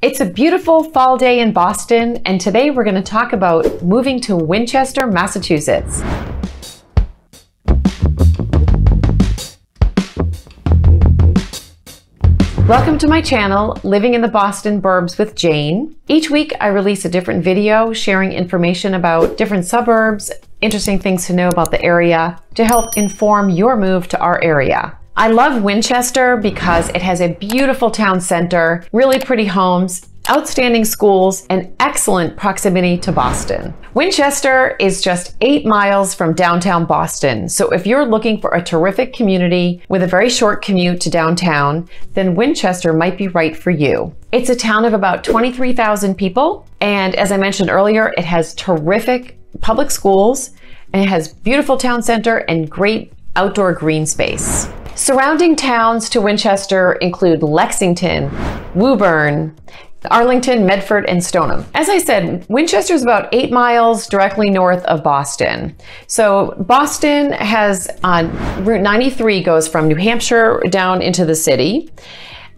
It's a beautiful fall day in Boston, and today we're going to talk about moving to Winchester, Massachusetts. Welcome to my channel, Living in the Boston Burbs with Jane. Each week I release a different video sharing information about different suburbs, interesting things to know about the area to help inform your move to our area. I love Winchester because it has a beautiful town center, really pretty homes, outstanding schools, and excellent proximity to Boston. Winchester is just 8 miles from downtown Boston, so if you're looking for a terrific community with a very short commute to downtown, then Winchester might be right for you. It's a town of about 23,000 people, and as I mentioned earlier, it has terrific public schools, and it has beautiful town center and great outdoor green space. Surrounding towns to Winchester include Lexington, Woburn, Arlington, Medford, and Stoneham. As I said, Winchester is about 8 miles directly north of Boston. So Boston has Route 93 goes from New Hampshire down into the city,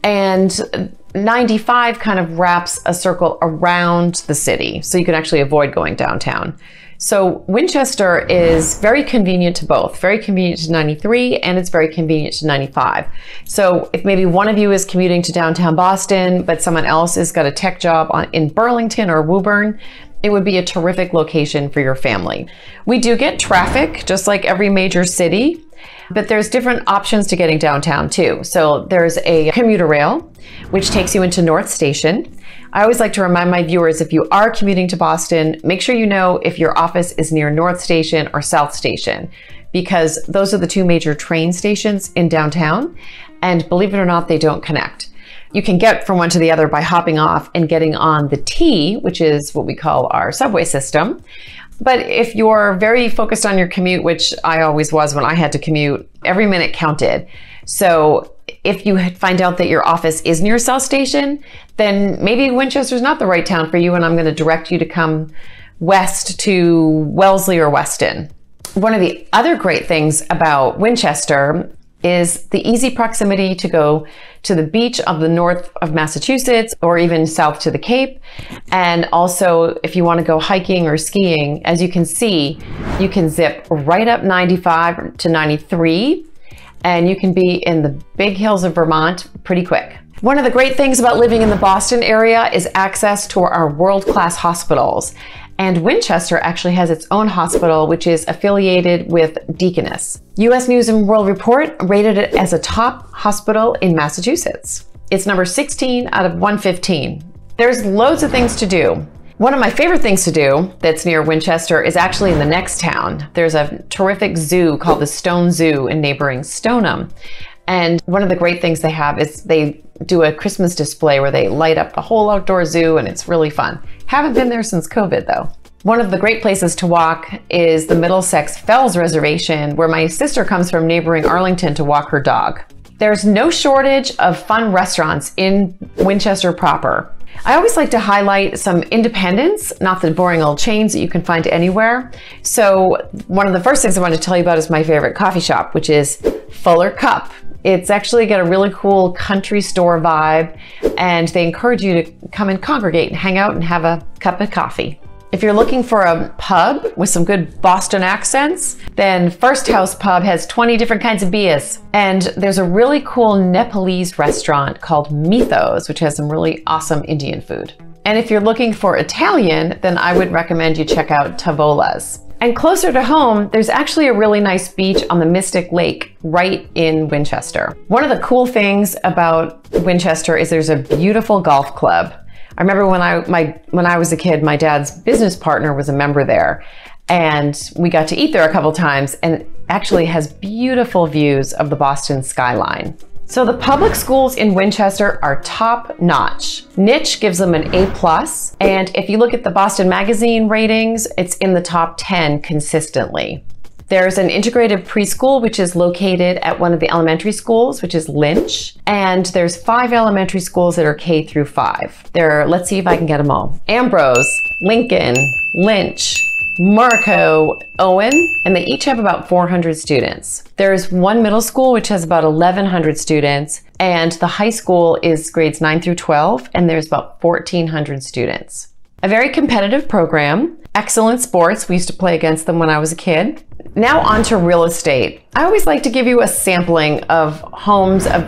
and 95 kind of wraps a circle around the city, so you can actually avoid going downtown. So Winchester is very convenient to both, very convenient to 93, and it's very convenient to 95. So if maybe one of you is commuting to downtown Boston, but someone else has got a tech job in Burlington or Woburn, it would be a terrific location for your family. We do get traffic, just like every major city, but there's different options to getting downtown too. So there's a commuter rail, which takes you into North Station. I always like to remind my viewers, if you are commuting to Boston, make sure you know if your office is near North Station or South Station, because those are the two major train stations in downtown, and believe it or not, they don't connect. You can get from one to the other by hopping off and getting on the T, which is what we call our subway system. But if you're very focused on your commute, which I always was when I had to commute, every minute counted. So if you find out that your office is near South Station, then maybe Winchester's not the right town for you, and I'm going to direct you to come west to Wellesley or Weston. One of the other great things about Winchester is the easy proximity to go to the beach of the north of Massachusetts or even south to the Cape. And also, if you want to go hiking or skiing, as you can see, you can zip right up 95 to 93, and you can be in the big hills of Vermont pretty quick. One of the great things about living in the Boston area is access to our world-class hospitals. And Winchester actually has its own hospital, which is affiliated with Deaconess. US News and World Report rated it as a top hospital in Massachusetts. It's number 16 out of 115. There's loads of things to do. One of my favorite things to do that's near Winchester is actually in the next town. There's a terrific zoo called the Stone Zoo in neighboring Stoneham. And one of the great things they have is they do a Christmas display where they light up the whole outdoor zoo, and it's really fun. Haven't been there since COVID though. One of the great places to walk is the Middlesex Fells Reservation, where my sister comes from neighboring Arlington to walk her dog. There's no shortage of fun restaurants in Winchester proper. I always like to highlight some independents, not the boring old chains that you can find anywhere. So one of the first things I want to tell you about is my favorite coffee shop, which is Fuller Cup. It's actually got a really cool country store vibe, and they encourage you to come and congregate and hang out and have a cup of coffee. If you're looking for a pub with some good Boston accents, then First House Pub has 20 different kinds of beers. And there's a really cool Nepalese restaurant called Mythos, which has some really awesome Indian food. And if you're looking for Italian, then I would recommend you check out Tavola's. And closer to home, there's actually a really nice beach on the Mystic Lake right in Winchester. One of the cool things about Winchester is there's a beautiful golf club. I remember when I was a kid, my dad's business partner was a member there, and we got to eat there a couple times, and it actually has beautiful views of the Boston skyline. So the public schools in Winchester are top notch. Niche gives them an A+, and if you look at the Boston Magazine ratings, it's in the top 10 consistently. There's an integrated preschool, which is located at one of the elementary schools, which is Lynch. And there's 5 elementary schools that are K through 5. Let's see if I can get them all. Ambrose, Lincoln, Lynch, Marco, Owen, and they each have about 400 students. There's one middle school which has about 1,100 students, and the high school is grades 9 through 12, and there's about 1,400 students. A very competitive program, excellent sports. We used to play against them when I was a kid. Now on to real estate. I always like to give you a sampling of homes of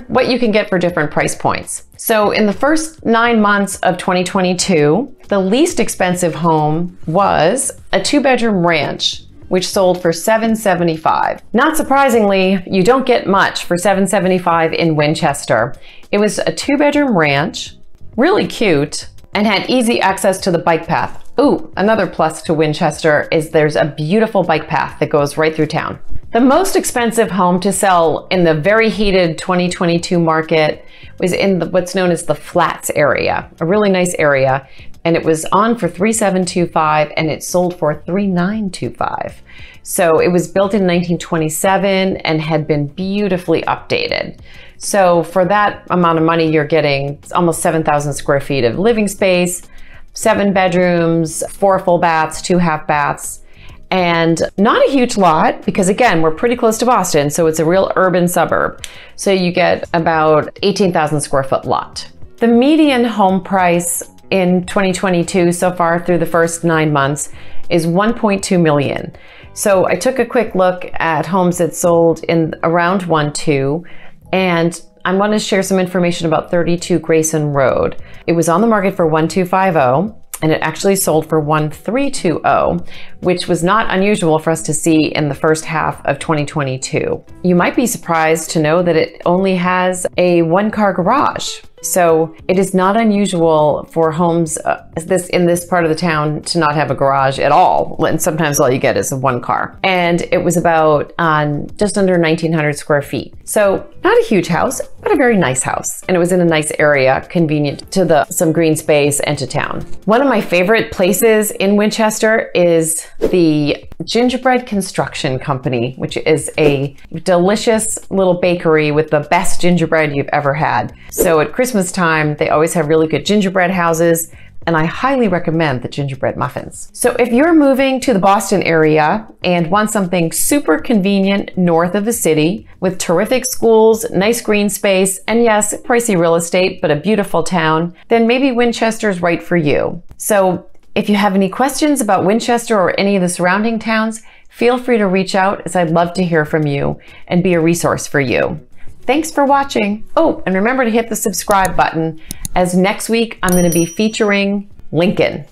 what you can get for different price points. So in the first 9 months of 2022, the least expensive home was a 2-bedroom ranch, which sold for $775. Not surprisingly, you don't get much for $775 in Winchester. It was a 2-bedroom ranch, really cute, and had easy access to the bike path. Ooh, another plus to Winchester is there's a beautiful bike path that goes right through town. The most expensive home to sell in the very heated 2022 market was in what's known as the Flats area, a really nice area, and it was on for $3,725 and it sold for $3,925. So it was built in 1927 and had been beautifully updated. So for that amount of money, you're getting almost 7,000 square feet of living space, 7 bedrooms, 4 full baths, 2 half baths, and not a huge lot because again, we're pretty close to Boston, so it's a real urban suburb. So you get about 18,000 square foot lot. The median home price in 2022 so far through the first 9 months is $1.2 million. So I took a quick look at homes that sold in around 1.2, and I want to share some information about 32 Grayson Road. It was on the market for $1,250 and it actually sold for $1,320, which was not unusual for us to see in the first half of 2022. You might be surprised to know that it only has a 1-car garage. So it is not unusual for homes in this part of the town to not have a garage at all. And sometimes all you get is a 1 car. And it was about just under 1,900 square feet. So not a huge house, but a very nice house. And it was in a nice area, convenient to some green space and to town. One of my favorite places in Winchester is the Gingerbread Construction Company, which is a delicious little bakery with the best gingerbread you've ever had. So at Christmas time, they always have really good gingerbread houses, and I highly recommend the gingerbread muffins. So if you're moving to the Boston area and want something super convenient north of the city with terrific schools, nice green space, and yes, pricey real estate, but a beautiful town, then maybe Winchester's right for you. So if you have any questions about Winchester or any of the surrounding towns, feel free to reach out, as I'd love to hear from you and be a resource for you. Thanks for watching. Oh, and remember to hit the subscribe button, as next week I'm going to be featuring Lincoln.